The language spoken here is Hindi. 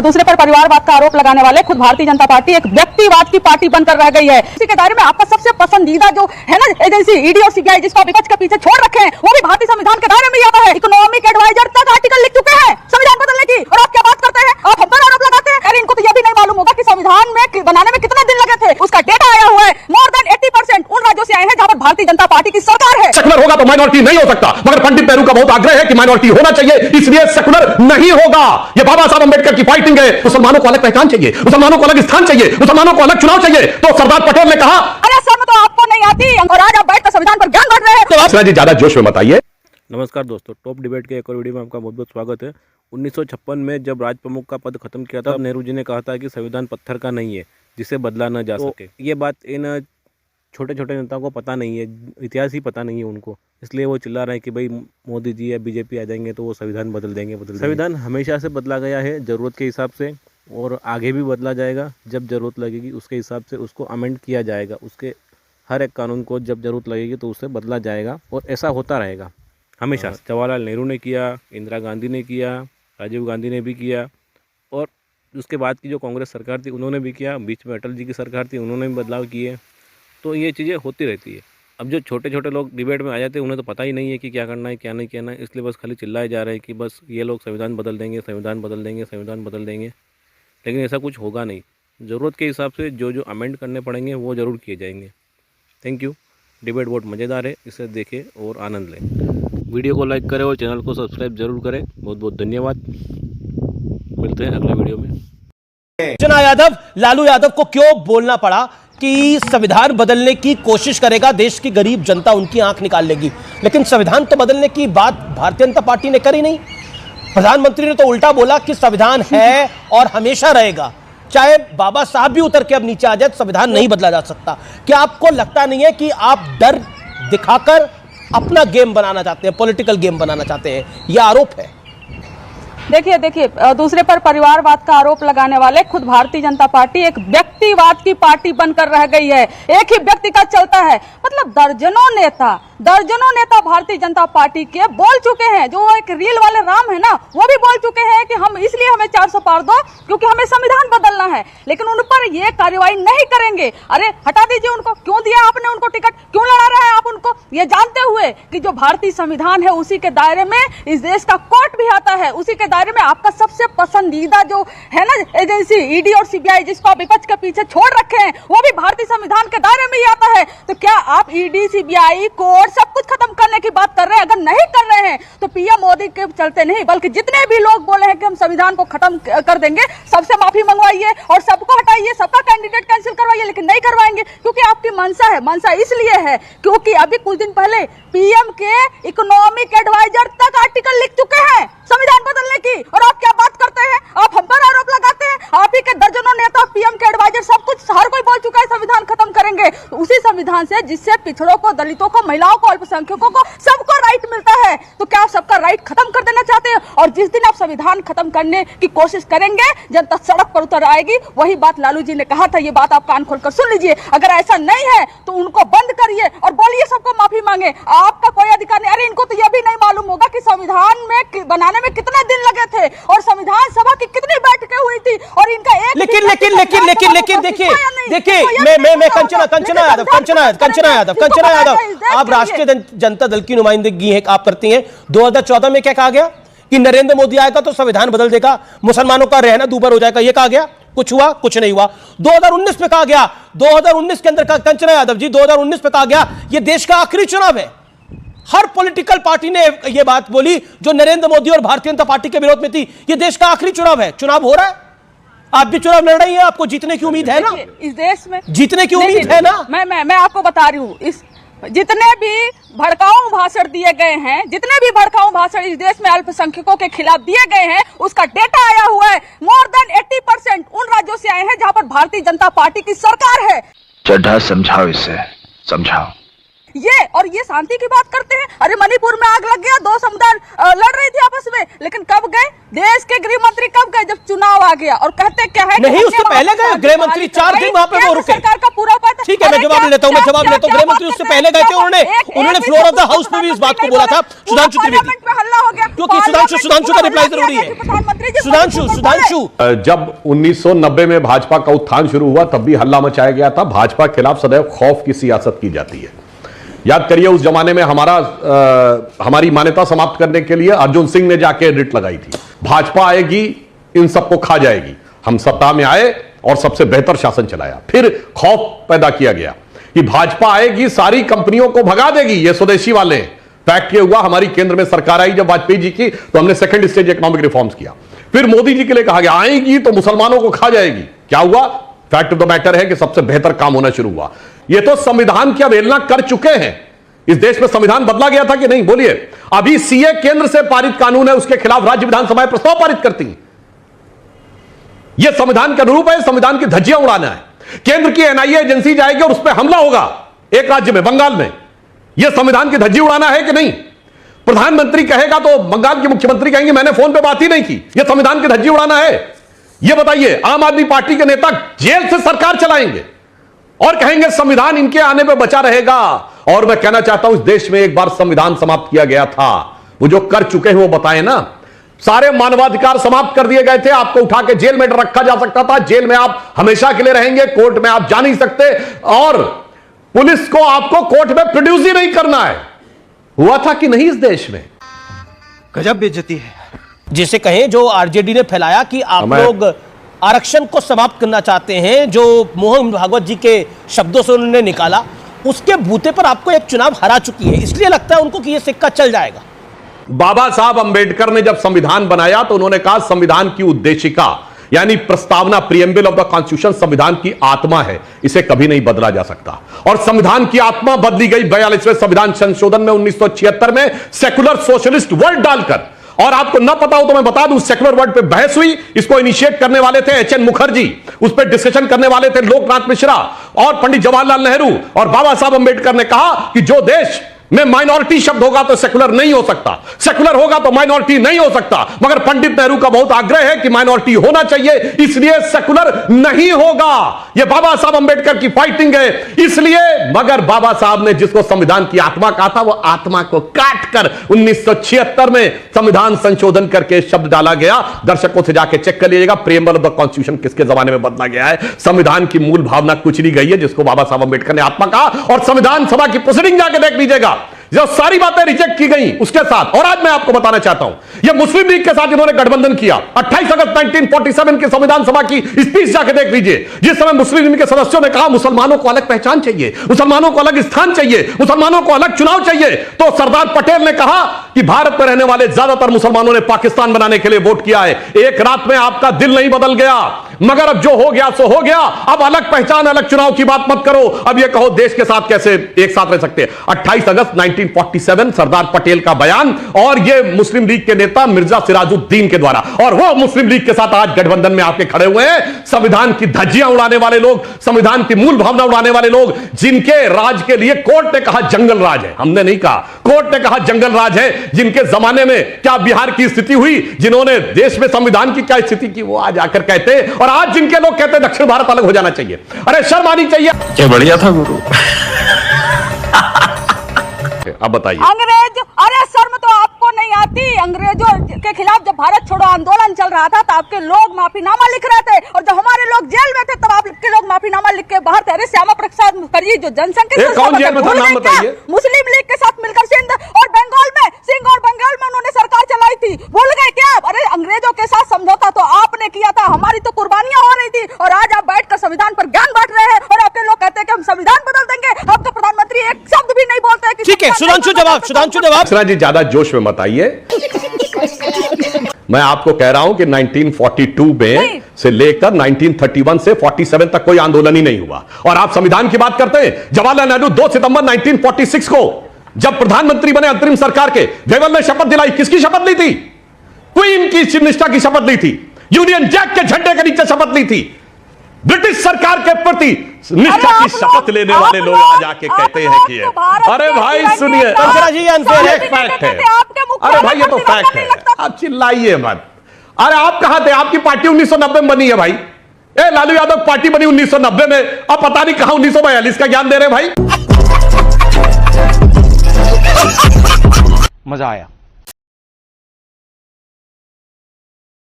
दूसरे पर परिवारवाद का आरोप लगाने वाले खुद भारतीय जनता पार्टी एक व्यक्तिवाद की पार्टी बनकर रह गई है। इसी के दायरे में आपका सबसे पसंदीदा जो है ना एजेंसी ईडी और सीबीआई, जिसको विपक्ष के पीछे छोड़ रखे हैं, वो भी भारतीय संविधान के दायरे में ही आता है। इकोनॉमिक एडवाइजर तक आर्टिकल लिख चुके हैं संविधान बदलने की, और आप क्या बात करते हैं, आप हम पर आरोप लगाते हैं। अरे इनको तो यह भी नहीं मालूम होगा कि संविधान में बनाने में कितना दिन लगे थे। उसका डेटा आया हुआ है, मोर देन 80% उन राज्यों से आए हैं जहां पर भारतीय जनता पार्टी की सरकार है। सेकुलर होगा तो माइनॉरिटी नहीं हो सकता, मगर पंडित नेहरू का बहुत आग्रह है कि माइनॉरिटी होना चाहिए, इसलिए सेकुलर नहीं होगा। ये बाबा साहब अंबेडकर की फाइटिंग है। मुसलमानों को अलग पहचान चाहिए, मुसलमानों को अलग स्थान चाहिए, मुसलमानों को अलग चुनाव चाहिए। तो सरदार पटेल ने कहा, अरे सर तो आपको नहीं आती, और आज आप बैठकर संविधान पर ज्ञान बांट रहे हैं। तो जी ज्यादा जोश में मत आइए। नमस्कार दोस्तों, टॉप डिबेट के एक और वीडियो में आपका बहुत बहुत स्वागत है। 1956 में जब राज प्रमुख का पद खत्म किया था, नेहरू जी ने कहा था कि संविधान पत्थर का नहीं है जिसे बदला न जा सके। ये बात इन छोटे छोटे नेताओं को पता नहीं है, इतिहास ही पता नहीं है उनको, इसलिए वो चिल्ला रहे हैं कि भाई मोदी जी या बीजेपी आ जाएंगे तो वो संविधान बदल देंगे। संविधान हमेशा से बदला गया है ज़रूरत के हिसाब से, और आगे भी बदला जाएगा। जब ज़रूरत लगेगी उसके हिसाब से उसको अमेंड किया जाएगा। उसके हर एक कानून को जब ज़रूरत लगेगी तो उससे बदला जाएगा, और ऐसा होता रहेगा हमेशा। जवाहरलाल नेहरू ने किया, इंदिरा गांधी ने किया, राजीव गांधी ने भी किया, और उसके बाद की जो कांग्रेस सरकार थी उन्होंने भी किया। बीच में अटल जी की सरकार थी, उन्होंने भी बदलाव किए। तो ये चीज़ें होती रहती है। अब जो छोटे छोटे लोग डिबेट में आ जाते हैं उन्हें तो पता ही नहीं है कि क्या करना है क्या नहीं करना है, इसलिए बस खाली चिल्लाए जा रहे हैं कि बस ये लोग संविधान बदल देंगे, संविधान बदल देंगे, संविधान बदल देंगे। लेकिन ऐसा कुछ होगा नहीं। ज़रूरत के हिसाब से जो जो अमेंड करने पड़ेंगे वो ज़रूर किए जाएंगे। Thank you. डिबेट बहुत मज़ेदार है, इसे देखें और आनंद लें। वीडियो को लाइक करें और चैनल को सब्सक्राइब जरूर करें। बहुत बहुत धन्यवाद। मिलते हैं अगले वीडियो में। अर्चना यादव, लालू यादव को क्यों बोलना पड़ा कि संविधान बदलने की कोशिश करेगा, देश की गरीब जनता उनकी आंख निकाल लेगी, लेकिन संविधान तो बदलने की बात भारतीय जनता पार्टी ने करी नहीं। प्रधानमंत्री ने तो उल्टा बोला कि संविधान है और हमेशा रहेगा, चाहे बाबा साहब भी उतर के अब नीचे आ जाए, संविधान नहीं बदला जा सकता। क्या आपको लगता नहीं है कि आप डर दिखाकर अपना गेम बनाना चाहते हैं, पॉलिटिकल गेम बनाना चाहते हैं? यह आरोप है। देखिए दूसरे पर परिवारवाद का आरोप लगाने वाले खुद भारतीय जनता पार्टी एक व्यक्तिवाद की पार्टी बनकर रह गई है। एक ही व्यक्ति का चलता है, मतलब दर्जनों नेता भारतीय जनता पार्टी के बोल चुके हैं। जो एक रील वाले राम है ना, वो भी बोल चुके हैं कि हम इसलिए हमें 400 पार दो क्योंकि हमें संविधान बदलना है, लेकिन उन पर ये कार्रवाई नहीं करेंगे। अरे हटा दीजिए उनको, क्यों दिया आपने उनको टिकट, क्यों लड़ा रहे हैं आप उनको, ये जानते हुए कि जो भारतीय संविधान है उसी के दायरे में इस देश का कोर्ट भी आता है। उसी के दायरे में आपका सबसे पसंदीदा जो है ना एजेंसी ईडी और सीबीआई, जिसको आप विपक्ष के पीछे छोड़ रखे हैं, वो भी भारतीय संविधान के दायरे में ही आता है। तो क्या आप ईडी, सीबीआई, कोर्ट सब कुछ खत्म करने की बात कर रहे हैं? अगर नहीं कर रहे हैं तो पीएम मोदी के चलते नहीं, बल्कि जितने भी लोग बोले हैं कि हम संविधान को खत्म कर देंगे, सबसे माफी मंगवाइए और सबको हटाइए, सबका कैंडिडेट कैंसिल करवाइए, लेकिन नहीं करवाएंगे क्योंकि आपकी मनसा है। मनसा इसलिए है क्योंकि अभी कुछ दिन पहले पीएम के इकोनॉमिक एडवाइजर तक आर्टिकल लिख चुके हैं संविधान बदलने की, और आप क्या बात करते हैं, आप हम पर आरोप लगाते हैं। आप ही के दर्जनों नेता, पीएम के एडवाइजर, सब कुछ हर कोई बोल चुका है संविधान खत्म करेंगे। तो उसी संविधान से जिससे पिछड़ों को, दलितों को, महिलाओं को, अल्पसंख्यकों को सबको राइट मिलता है, तो क्या आप सबका राइट खत्म कर देना चाहते हैं? और जिस दिन आप संविधान खत्म करने की कोशिश करेंगे, जनता सड़क पर उतर आएगी। वही बात लालू जी ने कहा था, ये बात आप कान खोलकर सुन लीजिए। अगर ऐसा नहीं है तो उनको बंद करिए और बोलिए सबको माफी मांगे, आपका कोई अधिकार नहीं। अरे इनको तो यह भी नहीं मालूम होगा कि संविधान में बनाने में कितना दिन लगे थे और संविधान सभा की कितनी बैठकें हुई थी, और इनका एक लेकिन देखिए मैं कंचना यादव, आप राष्ट्रीय जनता दल की नुमाइंदगी है, आप करती हैं। 2014 में क्या कहा गया कि नरेंद्र मोदी आएगा तो संविधान बदल देगा, मुसलमानों का रहना दूभर हो जाएगा, ये कहा गया। कुछ हुआ? कुछ नहीं हुआ। 2019 में कहा गया, 2019 के अंदर कंचना यादव जी 2019 में कहा गया ये देश का आखिरी चुनाव है। हर पॉलिटिकल पार्टी ने यह बात बोली जो नरेंद्र मोदी और भारतीय जनता पार्टी के विरोध में थी, ये देश का आखिरी चुनाव है। चुनाव हो रहा है, आप भी चुनाव लड़ रही हैं, आपको जीतने की उम्मीद है ना? इस देश में जीतने की उम्मीद है ना? मैं आपको बता रही हूँ, इस जितने भी भड़काऊ भाषण दिए गए हैं, जितने भी भड़काऊ भाषण इस देश में अल्पसंख्यकों के खिलाफ दिए गए हैं, उसका डेटा आया हुआ है। मोर देन 80% उन राज्यों से आए हैं जहां पर भारतीय जनता पार्टी की सरकार है। चड्ढा समझाओ, इसे समझाओ। ये और ये शांति की बात करते हैं। अरे मणिपुर में आग लग गया, 2 समुदाय लड़ रही थी आपस में, लेकिन कब गए देश के गृह मंत्री? कब गए? जब चुनाव आ गया। और कहते क्या है नहीं, उससे पहले गए गृह मंत्री, 4 दिन वहां पे वो रुके। सरकार का पूरा उपाय था। ठीक है, मैं जवाब लेता हूं, गृह मंत्री उससे पहले गए थे, उन्होंने फ्लोर ऑफ द हाउस पे भी इस बात को बोला था। सुधांशु त्रिवेदी में हल्ला हो गया, क्योंकि सुधांशु का रिप्लाई जरूरी है। सुधांशु जब 1990 में भाजपा का उत्थान शुरू हुआ तब भी हल्ला मचाया गया था। भाजपा के खिलाफ सदैव खौफ की सियासत की जाती है। याद करिए उस जमाने में हमारी मान्यता समाप्त करने के लिए अर्जुन सिंह ने जाके रिट लगाई थी, भाजपा आएगी इन सबको खा जाएगी। हम सत्ता में आए और सबसे बेहतर शासन चलाया। फिर खौफ पैदा किया गया कि भाजपा आएगी सारी कंपनियों को भगा देगी, ये स्वदेशी वाले। फैक्ट ये हुआ, हमारी केंद्र में सरकार आई जब वाजपेयी जी की, तो हमने सेकंड स्टेज इकोनॉमिक रिफॉर्म्स किया। फिर मोदी जी के लिए कहा गया आएगी तो मुसलमानों को खा जाएगी। क्या हुआ? फैक्ट ऑफ द मैटर है कि सबसे बेहतर काम होना शुरू हुआ। ये तो संविधान की अवहेलना कर चुके हैं। इस देश में संविधान बदला गया था कि नहीं? बोलिए। अभी सीए केंद्र से पारित कानून है, उसके खिलाफ राज्य विधानसभाएं प्रस्ताव पारित करती हैं। यह संविधान के अनुरूप है, संविधान की धज्जियां उड़ाना है। केंद्र की एनआईए एजेंसी जाएगी और उस पर हमला होगा एक राज्य में, बंगाल में। यह संविधान की धज्जी उड़ाना है कि नहीं? प्रधानमंत्री कहेगा तो बंगाल के मुख्यमंत्री कहेंगे मैंने फोन पे बात ही नहीं की। यह संविधान की धज्जी उड़ाना है? यह बताइए। आम आदमी पार्टी के नेता जेल से सरकार चलाएंगे और कहेंगे संविधान इनके आने पे बचा रहेगा। और मैं कहना चाहता हूं इस देश में एक बार संविधान समाप्त किया गया था, वो जो कर चुके हैं वो बताएं ना। सारे मानवाधिकार समाप्त कर दिए गए थे, आपको उठा के जेल में रखा जा सकता था, जेल में आप हमेशा के लिए रहेंगे, कोर्ट में आप जा नहीं सकते, और पुलिस को आपको कोर्ट में प्रोड्यूस ही नहीं करना है। हुआ था कि नहीं इस देश में? गजब बेइज्जती है। जिसे कहें जो आरजेडी ने फैलाया कि आप लोग आरक्षण को समाप्त करना चाहते हैं, जो मोहन भागवत जी के शब्दों से उन्होंने निकाला, उसके बूते पर आपको एक चुनाव हरा चुकी है, इसलिए लगता है उनको कि यह सिक्का चल जाएगा। बाबा साहब अंबेडकर ने जब संविधान बनाया तो उन्होंने कहा संविधान की उद्देशिका यानी प्रस्तावना, प्रीएम्बल ऑफ द कॉन्स्टिट्यूशन संविधान की आत्मा है, इसे कभी नहीं बदला जा सकता। और संविधान की आत्मा बदली गई 42वें संविधान संशोधन में 1976 में सेकुलर सोशलिस्ट वर्ड डालकर। और आपको ना पता हो तो मैं बता दूं, सेकुलर वर्ड पे बहस हुई, इसको इनिशिएट करने वाले थे एचएन मुखर्जी, उस पर डिस्कशन करने वाले थे लोकनाथ मिश्रा और पंडित जवाहरलाल नेहरू। और बाबा साहब अंबेडकर ने कहा कि जो देश में माइनॉरिटी शब्द होगा तो सेकुलर नहीं हो सकता, सेकुलर होगा तो माइनॉरिटी नहीं हो सकता। मगर पंडित नेहरू का बहुत आग्रह है कि माइनॉरिटी होना चाहिए, इसलिए सेकुलर नहीं होगा। यह बाबा साहब अंबेडकर की फाइटिंग है, इसलिए। मगर बाबा साहब ने जिसको संविधान की आत्मा कहा था, वो आत्मा को काट कर 1976 में संविधान संशोधन करके शब्द डाला गया। दर्शकों से जाके चेक कर लीजिएगा प्रीएम्बल ऑफ द कॉन्स्टिट्यूशन किसके जमाने में बदला गया है। संविधान की मूल भावना कुचली गई है, जिसको बाबा साहब अंबेडकर ने आत्मा कहा। और संविधान सभा की प्रोसीडिंग जाके देख लीजिएगा, जो सारी बातें रिजेक्ट की गई उसके साथ। और आज मैं आपको बताना चाहता हूं, यह मुस्लिम लीग के साथ इन्होंने गठबंधन किया। 28 अगस्त 1947 की संविधान सभा की स्पीच जाके देख लीजिए, जिस समय मुस्लिम लीग के सदस्यों ने कहा मुसलमानों को अलग पहचान चाहिए, मुसलमानों को अलग स्थान चाहिए, मुसलमानों को अलग चुनाव चाहिए, तो सरदार पटेल ने कहा कि भारत में रहने वाले ज्यादातर मुसलमानों ने पाकिस्तान बनाने के लिए वोट किया है। एक रात में आपका दिल नहीं बदल गया, मगर अब जो हो गया सो हो गया। अब अलग पहचान, अलग चुनाव की बात मत करो। अब यह कहो देश के साथ कैसे एक साथ रह सकते हैं। 28 अगस्त 1947 सरदार पटेल का बयान, और यह मुस्लिम लीग के नेता मिर्जा सिराजुद्दीन के द्वारा। और वो मुस्लिम लीग के साथ आज गठबंधन में आके खड़े हुए हैं, संविधान की धज्जियां उड़ाने वाले लोग, संविधान की मूल भावना उड़ाने वाले लोग, जिनके राज के लिए कोर्ट ने कहा जंगल राज है। हमने नहीं कहा, कोर्ट ने कहा जंगल राज है। जिनके जमाने में क्या बिहार की स्थिति हुई, जिन्होंने देश में संविधान की क्या स्थिति की, वो आज आकर कहते हैं। और आज जिनके लोग कहते हैं दक्षिण भारत अलग हो जाना चाहिए, अरे शर्म आनी चाहिए। क्या बढ़िया था गुरु। अब बताइए। अंग्रेज, अरे शर्म तो आपको नहीं आती? अंग्रेजों के खिलाफ जब भारत छोड़ो आंदोलन चल रहा था, तो आपके लोग माफीनामा लिख रहे थे, और जब हमारे लोग जेल में थे तब आपके लोग माफीनामा लिख के बाहर थे। अरे श्यामा प्रसाद मुखर्जी जो जनसंघ के कौन जेल में था, नाम बताइए। मुस्लिम लीग के साथ मिलकर सिंध और बंगाल में, सिंध और बंगाल में उन्होंने सरकार चलाई थी, भूल गए क्या? अरे अंग्रेजों के साथ समझौता तो आपने किया था, हमारी तो कुर्बानियां हो रही थी, और आज आप बैठकर संविधान पर ज्ञान बांट रहे हैं, और आपके लोग कहते हैं कि हम संविधान बदल देंगे। अब तो प्रधानमंत्री एक शब्द भी नहीं बोलते। ठीक है, सुधांशु जवाब। जी ज्यादा जोश में मत आइए। मैं आपको कह रहा हूं कि 1942 में से लेकर 1931 से 47 तक कोई आंदोलन ही नहीं हुआ। और आप संविधान की बात करते हैं। जवाहरलाल नेहरू 2 सितंबर 1946 को जब प्रधानमंत्री बने अंतरिम सरकार के, जयवल ने शपथ दिलाई। किसकी शपथ ली थी? क्वीन की निष्ठा की शपथ ली थी, यूनियन जैक के झंडे के नीचे शपथ ली थी, ब्रिटिश सरकार के प्रति निष्ठा की शपथ लेने वाले लोग आज आके कहते हैं कि अरे भाई सुनिए, कंचना जी, ये अनफेयर है। फैक्ट है। अरे भाई ये तो फैक्ट है, आप चिल्लाइए मत। अरे आप कहां थे? आपकी पार्टी 1990 में बनी है भाई। लालू यादव पार्टी बनी 1990 में, अब पता नहीं कहां 1942 का ज्ञान दे रहे भाई। मजा आया।